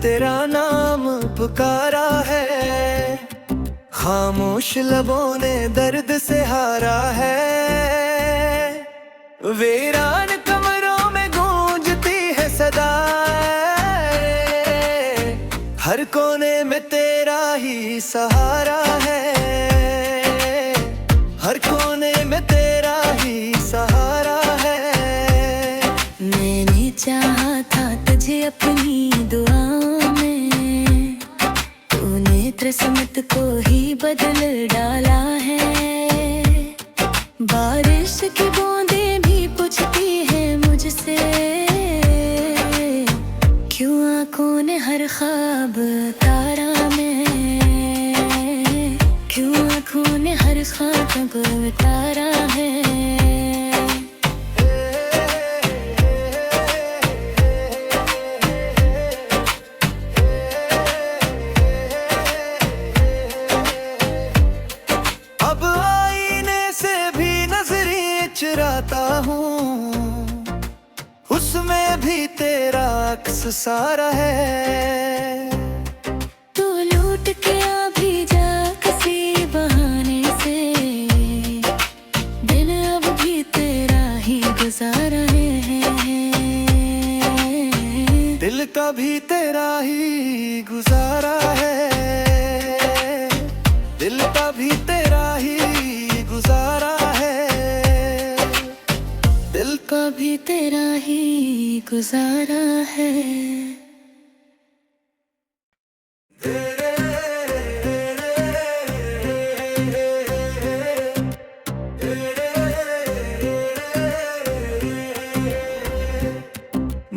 तेरा नाम पुकारा है, खामोश लबों ने दर्द से हारा है। वीरान कमरों में गूंजती है सदाएं, हर कोने में तेरा ही सहारा है, हर कोने में तेरा ही सहारा है। मैंने चाहा था तुझे अपनी दुआओं में, तूने किस्मत को ही बदल डाला है। बारिश की बूंदें भी पूछती है मुझसे, क्यों आँखों ने हर ख्वाब तारा में, क्यों आँखों ने हर ख्वाब तारा है। चुराता हूँ, उसमें भी तेरा अक्स सारा है। तू लूट के आ भी जा किसी बहाने से, दिन अब भी तेरा ही गुजारा है। दिल का भी तेरा ही गुजारा है, दिल का भी तेरा ही गुजारा है, दिल का भी तेरा ही गुजारा है।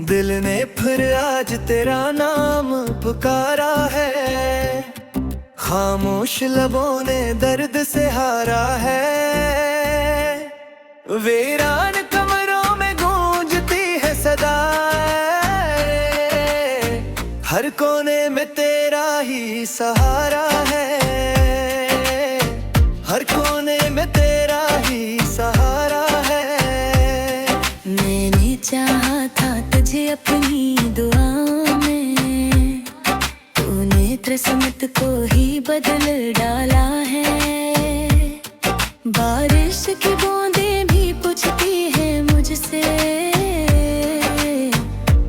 दिल ने फिर आज तेरा नाम पुकारा है, खामोश लबों ने दर्द से हारा है। वीरान कमरों में गूंजती है सदाएं, हर कोने में तेरा ही सहारा है, हर कोने में तेरा ही सहारा है। मैंने चाहा था तुझे अपनी दुआओं में, तूने किस्मत को ही बदल डाला है। बारिश की बूंदें भी पूछती है मुझसे,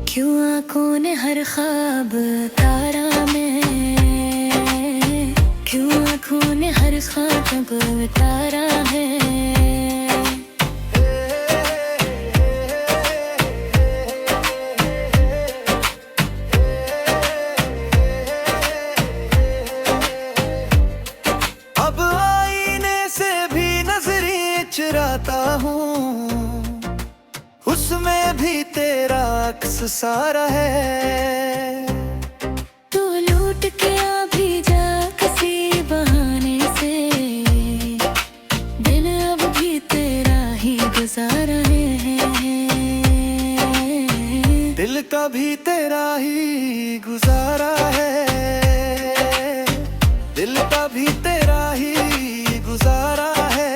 क्यों आँखों ने हर ख्वाब तारा में, क्यों आँखों ने हर ख्वाब तारा है। चुराता हूँ, उसमें भी तेरा अक्स सारा है। तू लूट के आ भी जा किसी बहाने से, दिन अब भी तेरा ही गुजारा है। दिल का भी तेरा ही गुजारा है, दिल का भी तेरा ही गुजारा है,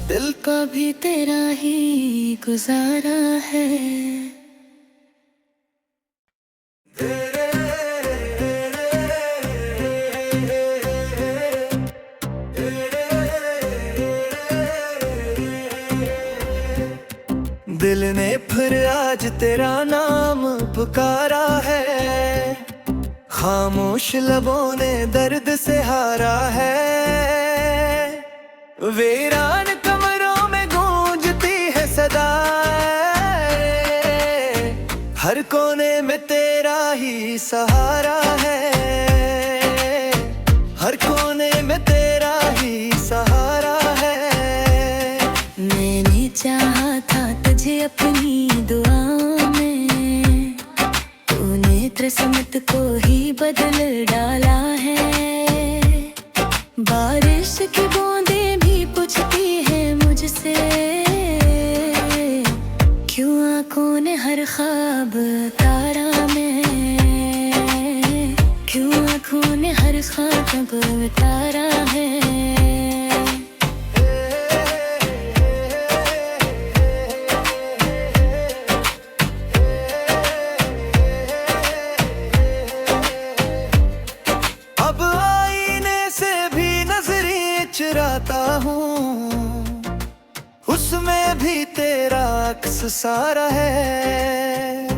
दिल का भी तेरा ही गुजारा है। दिल ने फिर आज तेरा नाम पुकारा है, खामोश लबों ने दर्द से हारा है। वीरान कमरों में गूंजती है सदाएं, हर कोने में तेरा ही सहारा है, हर कोने में तेरा ही सहारा है। मैंने चाहा था तुझे अपनी दुआओं में, तूने किस्मत को ही बदल डाला है। बारिश की बूंदें भी पूछती है मुझसे, क्यों आँखों ने हर ख्वाब तारा में, क्यों आँखों ने हर ख्वाब तारा है। उसमें भी तेरा अक्स सारा है।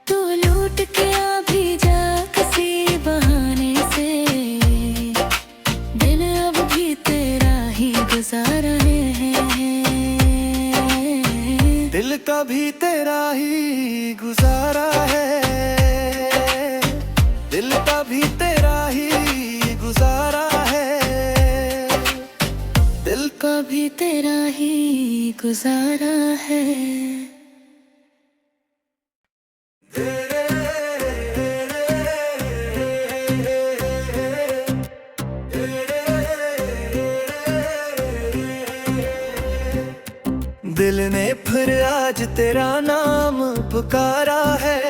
तू लूट के आ भी जा किसी बहाने से, दिन अब भी तेरा ही गुजारा है। दिल का भी तेरा ही गुजारा है, दिल का भी तेरा ही गुजारा है, दिल का भी तेरा ही गुजारा है। दिल ने फिर आज तेरा नाम पुकारा है,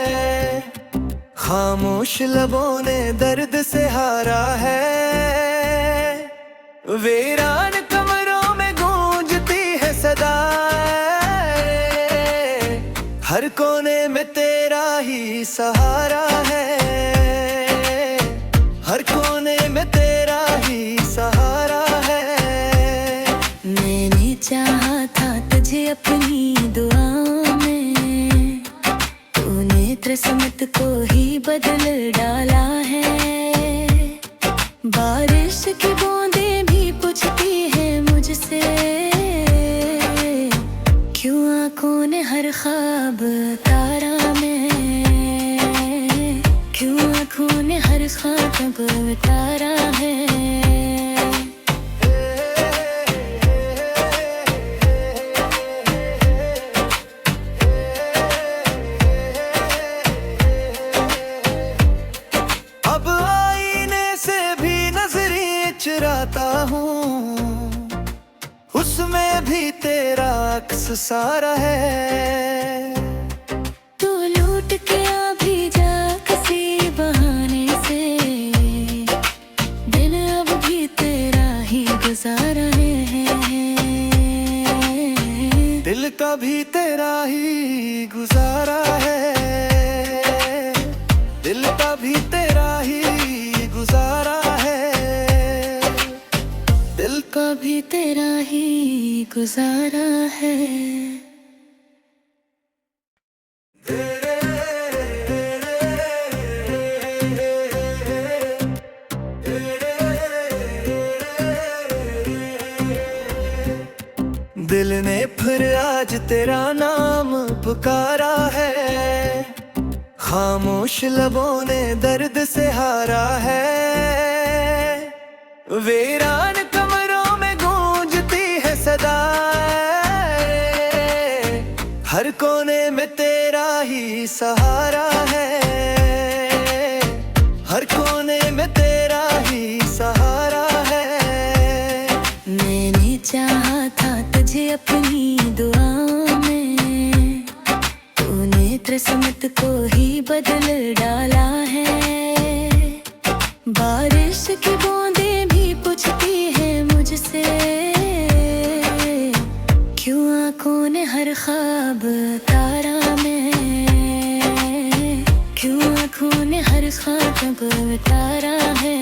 खामोश लबों ने दर्द से हारा है। वीरान कमरों में गूंजती है सदाएं, हर कोने में तेरा ही सहारा है, हर कोने में तेरा ही सहारा है। मैंने चाहा था तुझे अपनी दुआओं में, तूने किस्मत को ही बदल डाला है। बारिश की बूंदें भी पूछती है मुझसे, क्यों आंखों ने हर ख्वाब तारा में, क्यों आंखों ने हर ख्वाब तारा है। चुराता हूँ, उसमें भी तेरा अक्स सारा है। तू लूट के आ भी जा किसी बहाने से, दिन अब भी तेरा ही गुजारा है। दिल का भी तेरा ही गुजारा है, दिल का भी तेरा ही गुजारा है, दिल का भी तेरा ही गुजारा है। दिल ने फिर आज तेरा नाम पुकारा है, खामोश लबों ने दर्द से हारा है। वीरान कमरों में गूंजती है सदाएं, हर कोने में तेरा ही सहारा है, हर कोने में तेरा ही सहारा है। मैंने चाहा था तुझे अपनी दुआओं में, तूने किस्मत को ही बदल डाला है। बारिश की बूंदें भी पूछती है मुझसे, क्यों आंखों ने हर ख्वाब तारा में, क्यों आंखों ने हर ख्वाब तारा है।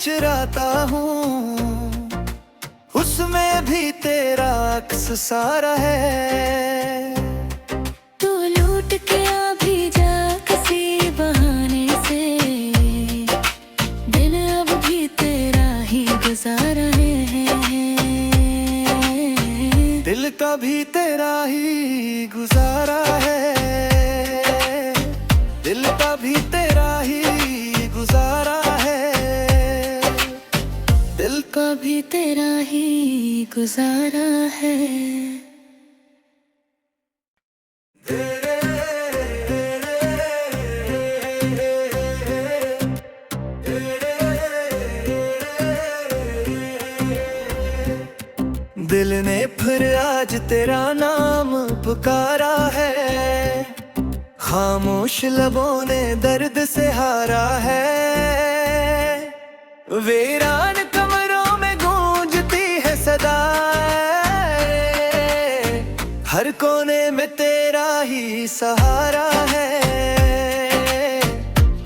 चुराता हूँ, उसमें भी तेरा अक्स सारा है। तू लूट के आ भी जा किसी बहाने से, दिन अब भी तेरा ही गुजारा है। दिल का भी तेरा ही गुजारा है, दिल का भी तेरा ही गुजारा है, दिल का भी तेरा ही गुजारा है। दिल ने फिर आज तेरा नाम पुकारा है, खामोश लबों ने दर्द से हारा है। वीरान कमरों में गूंजती है सदाएं, ही सहारा है,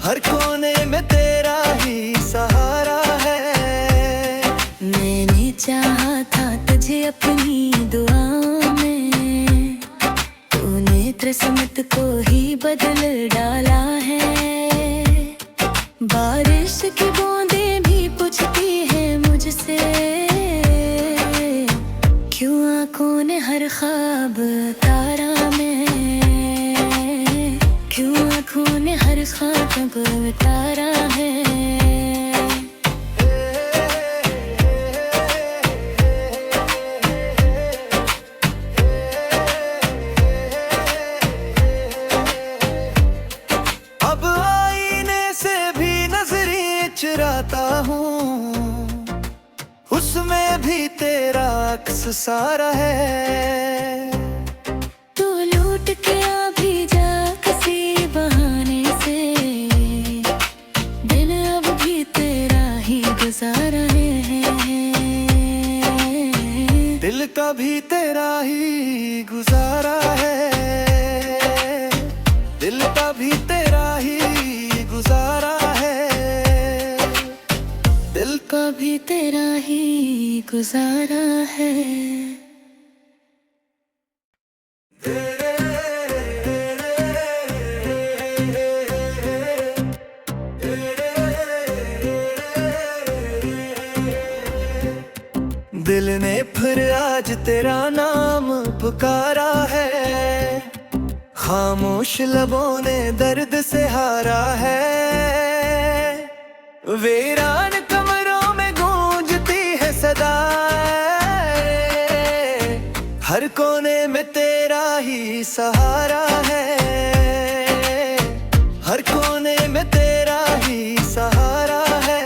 हर कोने में तेरा ही सहारा है। मैंने चाहा था तुझे अपनी दुआओं में, तूने किस्मत को ही बदल डाला है। बारिश की बूंदें भी पूछती है मुझसे, क्यों आंखों ने हर ख्वाब तारा में, क्यों आंखों ने हर ख्वाब तारा है। अब आईने से भी नजरें चुराता हूँ, उसमें भी तेरा अक्स सारा है। तू लूट के आ भी जा किसी बहाने से, दिन अब भी तेरा ही गुजारा है। दिल का भी तेरा ही गुजारा है, दिल का भी तेरा ही गुजारा है, दिल का भी तेरा ही गुजारा है। दिल ने फिर आज तेरा नाम पुकारा है, खामोश लबों ने दर्द से हारा है। वीरान कमरों में गूंजती है सदाएं, हर कोने में तेरा ही सहारा है, हर कोने में तेरा ही सहारा है।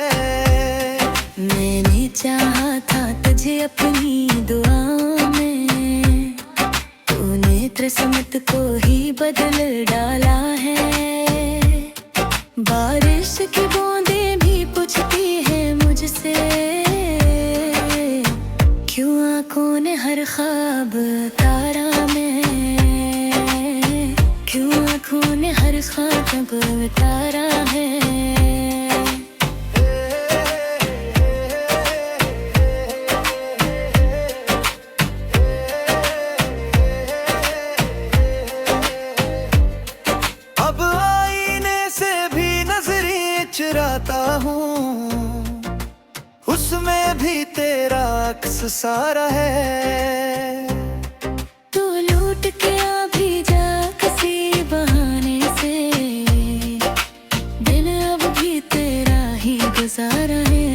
मैंने चाहा था तुझे अपनी दुआओं में, तूने किस्मत को ही बदल डाला है। बारिश की बूंदें भी पूछती है मुझसे, क्यों आंखों ने हर ख्वाब तारा में, क्यों आंखों ने हर ख्वाब तारा है। चुराता हूँ, उसमें भी तेरा अक्स सारा है। तू लूट के आ भी जा किसी बहाने से, दिन अब भी तेरा ही गुजारा है।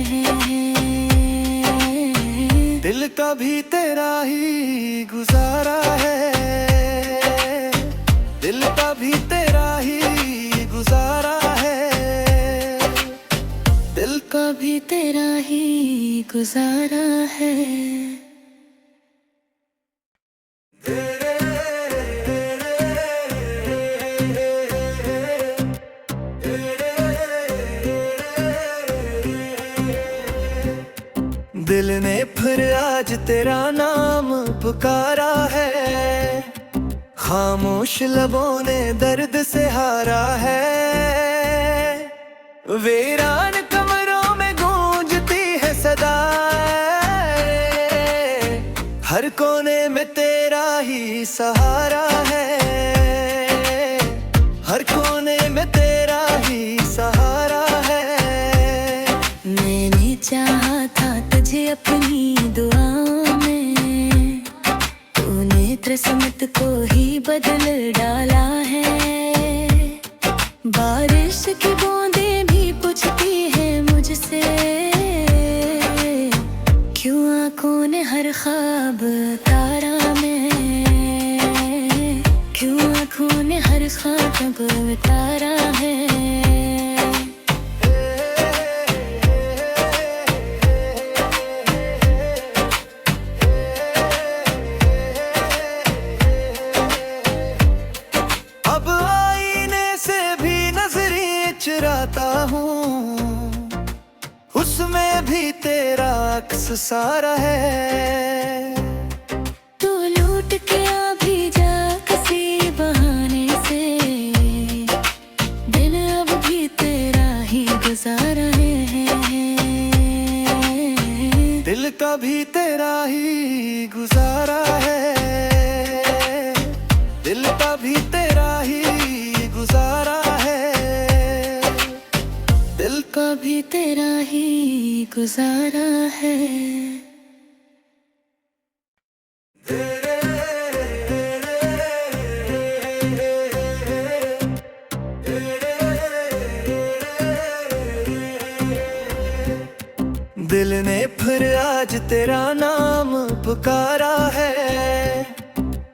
दिल का भी तेरा ही गुजारा है, दिल का भी तेरा ही गुजारा है, दिल का भी तेरा ही गुजारा है। दिल ने फिर आज तेरा नाम पुकारा है, खामोश लबों ने दर्द से हारा है। वीरान कमरों में गूंजती है सदाएं, हर कोने में तेरा ही सहारा है, हर कोने में तेरा ही सहारा है। मैंने चाहा था तुझे अपनी दुआओं में, तूने किस्मत को ही बदल डाला है। बारिश की बूंदें भी पूछती है मुझसे, क्यों आंखों ने हर ख्वाब तारा में, क्यों आंखों ने हर ख्वाब तारा है। चुराता हूँ, उसमें भी तेरा अक्स सारा है। तू लूट के आ भी जा किसी बहाने गुजारा है। दिल का भी तेरा ही गुजारा है, दिल का भी तेरा ही गुजारा है, दिल का भी तेरा ही गुजारा है। दिल ने फिर आज तेरा नाम पुकारा है,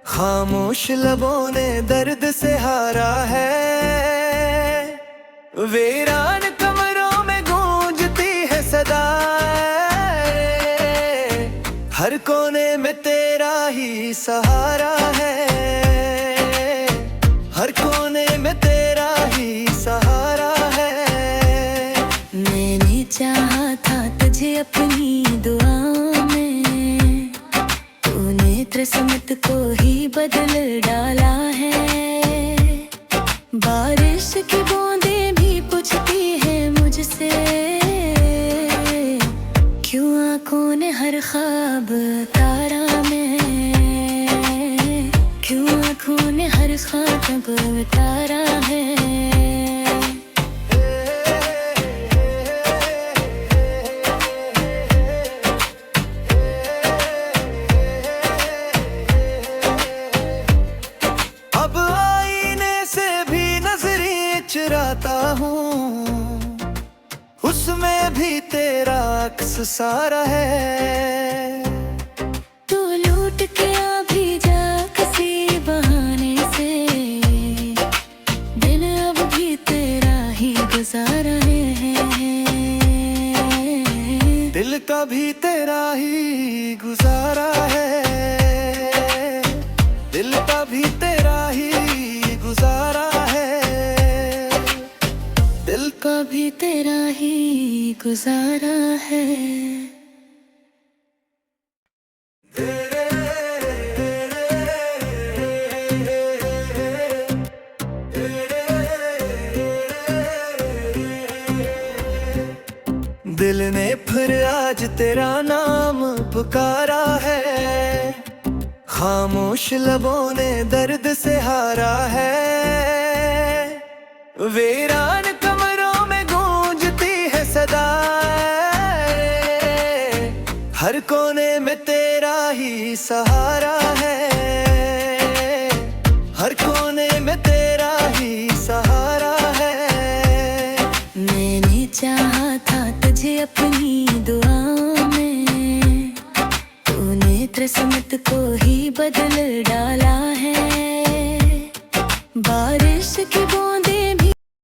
खामोश लबों ने दर्द से हारा है। वीरान कमरों में गूंजती है सदाएं, हर कोने में तेरा ही सहारा है, हर कोने में तेरा ही सहारा है। मैंने चाहा था तुझे अपनी दुआओं में, तूने किस्मत को ही बदल डाला है। बारिश की बूंदें भी पूछती है मुझसे, क्यों आंखों ने हर ख्वाब तारा में, क्यों आंखों ने हर ख्वाब तारा है। चुराता हूँ, उसमें भी तेरा अक्स सारा है। तू लूट के आ भी जा किसी बहाने से, दिन अब भी तेरा ही गुजारा है। दिल का भी तेरा ही गुजारा है, दिल का भी तेरा ही गुजारा है, दिल का भी तेरा ही गुजारा है। दिल ने फिर आज तेरा नाम पुकारा है, खामोश लबों ने दर्द से हारा है। वीरान कमरों में गूंजती है सदाएं, हर कोने में तेरा ही सहारा है, हर कोने में तेरा ही सहारा है। मैंने चाहा था तुझे अपनी दुआओं में, तूने किस्मत को ही बदल डाला है। बारिश की बूंद